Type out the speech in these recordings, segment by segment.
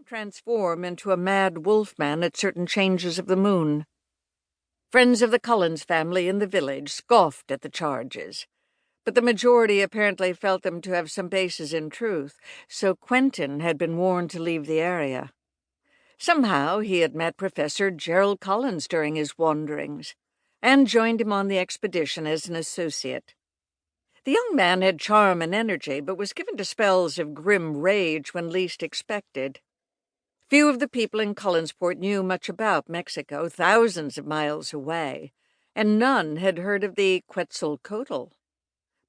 transform into a mad wolfman at certain changes of the moon. Friends of the Collins family in the village scoffed at the charges, but the majority apparently felt them to have some basis in truth, so Quentin had been warned to leave the area. Somehow he had met Professor Gerald Collins during his wanderings, and joined him on the expedition as an associate. The young man had charm and energy, but was given to spells of grim rage when least expected. Few of the people in Collinsport knew much about Mexico, thousands of miles away, and none had heard of the Quetzalcoatl.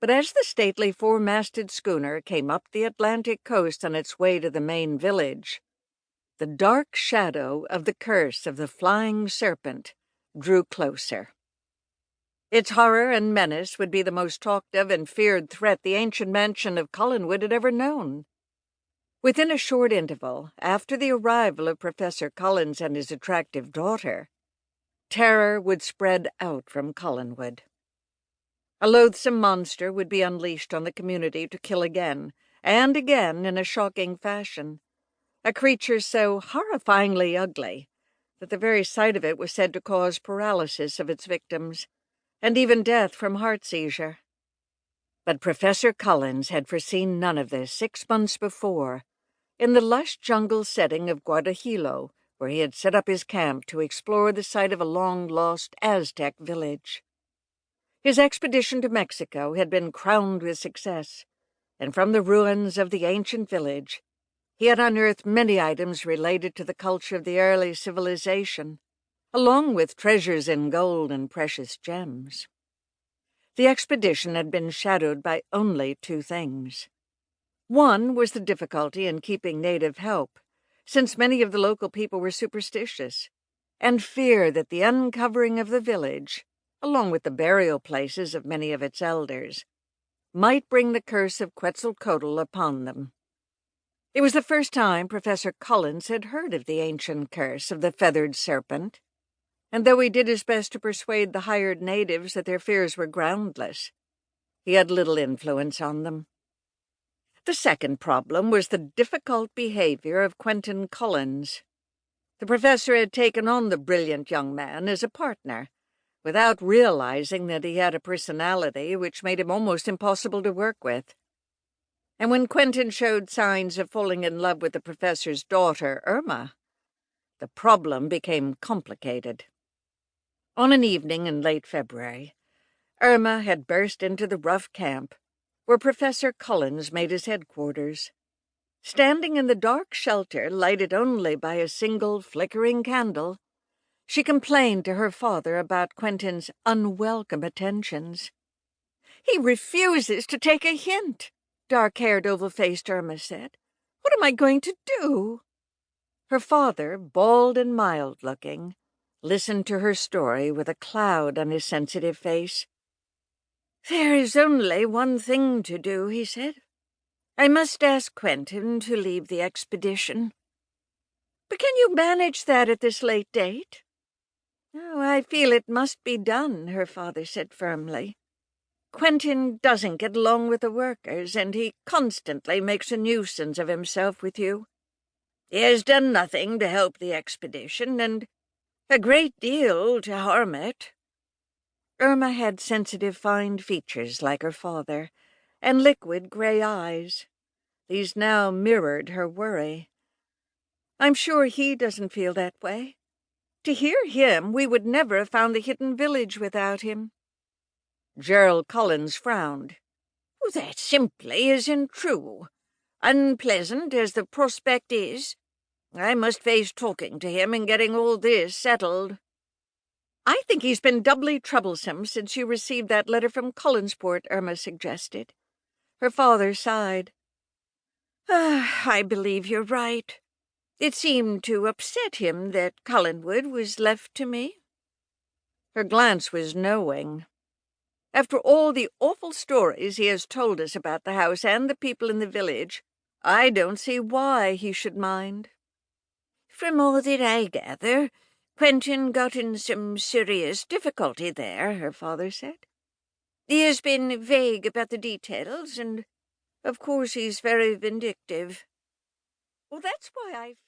But as the stately four-masted schooner came up the Atlantic coast on its way to the main village, the dark shadow of the curse of the flying serpent drew closer. Its horror and menace would be the most talked of and feared threat the ancient mansion of Collinwood had ever known. Within a short interval, after the arrival of Professor Collins and his attractive daughter, terror would spread out from Collinwood. A loathsome monster would be unleashed on the community to kill again, and again in a shocking fashion, a creature so horrifyingly ugly that the very sight of it was said to cause paralysis of its victims, and even death from heart seizure. But Professor Collins had foreseen none of this 6 months before, in the lush jungle setting of Guadalajara, where he had set up his camp to explore the site of a long-lost Aztec village. His expedition to Mexico had been crowned with success, and from the ruins of the ancient village, he had unearthed many items related to the culture of the early civilization, along with treasures in gold and precious gems. The expedition had been shadowed by only 2 things. One was the difficulty in keeping native help, since many of the local people were superstitious, and fear that the uncovering of the village, along with the burial places of many of its elders, might bring the curse of Quetzalcoatl upon them. It was the first time Professor Collins had heard of the ancient curse of the feathered serpent, and though he did his best to persuade the hired natives that their fears were groundless, he had little influence on them. The second problem was the difficult behavior of Quentin Collins. The professor had taken on the brilliant young man as a partner, without realizing that he had a personality which made him almost impossible to work with. And when Quentin showed signs of falling in love with the professor's daughter, Irma, the problem became complicated. On an evening in late February, Irma had burst into the rough camp, where Professor Collins made his headquarters. Standing in the dark shelter, lighted only by a single flickering candle, she complained to her father about Quentin's unwelcome attentions. "He refuses to take a hint," dark-haired, oval-faced Irma said. "What am I going to do?" Her father, bald and mild-looking, listened to her story with a cloud on his sensitive face. "There is only one thing to do," he said. "I must ask Quentin to leave the expedition." "But can you manage that at this late date?" "Oh, I feel it must be done," her father said firmly. "Quentin doesn't get along with the workers, and he constantly makes a nuisance of himself with you. He has done nothing to help the expedition, and a great deal to harm it." Irma had sensitive, fine features like her father, and liquid grey eyes. These now mirrored her worry. "I'm sure he doesn't feel that way. To hear him, we would never have found the hidden village without him." Gerald Collins frowned. "Oh, that simply isn't true. Unpleasant as the prospect is, I must face talking to him and getting all this settled." "I think he's been doubly troublesome since you received that letter from Collinsport," Irma suggested. Her father sighed. "I believe you're right. It seemed to upset him that Collinwood was left to me." Her glance was knowing. "After all the awful stories he has told us about the house and the people in the village, I don't see why he should mind." "From all that I gather, Quentin got in some serious difficulty there," her father said. "He has been vague about the details, and of course he's very vindictive." "Well, that's why I feel..."